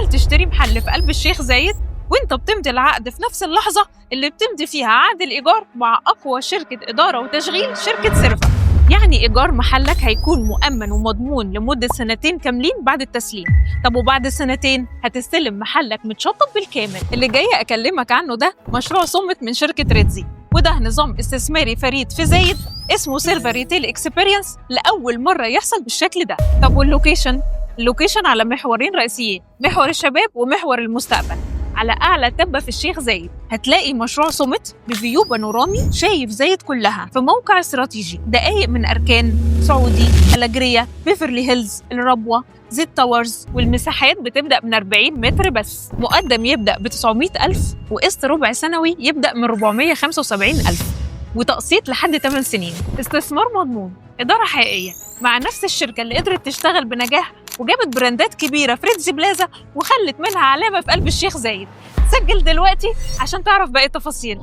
تخيل تشتري محل في قلب الشيخ زايد وانت بتمضي العقد في نفس اللحظة اللي بتمضي فيها عقد الإيجار مع أقوى شركة إدارة وتشغيل، شركة سيرفا. يعني إيجار محلك هيكون مؤمن ومضمون لمدة 2 كاملين بعد التسليم. طب وبعد 2 هتستلم محلك متشطب بالكامل. اللي جاي أكلمك عنه ده مشروع صمت من شركة ريدزي، وده نظام استثماري فريد في زايد اسمه سيرفا ريتيل اكسبيرينس، لأول مرة يحصل بالشكل ده. طب واللوكيشن؟ اللوكيشن على محورين رئيسيين، محور الشباب ومحور المستقبل، على أعلى تبة في الشيخ زايد. هتلاقي مشروع صمت بفيو بانورامي شايف زايد كلها في موقع استراتيجي، دقايق من أركان، سعودي، ألاجريا، بيفرلي هيلز، الربوة، زيت تاورز. والمساحات بتبدأ من 40 متر بس. مقدم يبدأ ب 900,000 وقسط ربع سنوي يبدأ من 475,000 وتقسيط لحد 8 سنين. استثمار مضمون، إدارة حقيقية مع نفس الشركة اللي قدرت تشتغل بنجاح وجابت براندات كبيرة في ريدزي بلازا وخلت منها علامة في قلب الشيخ زايد. سجل دلوقتي عشان تعرف باقي التفاصيل.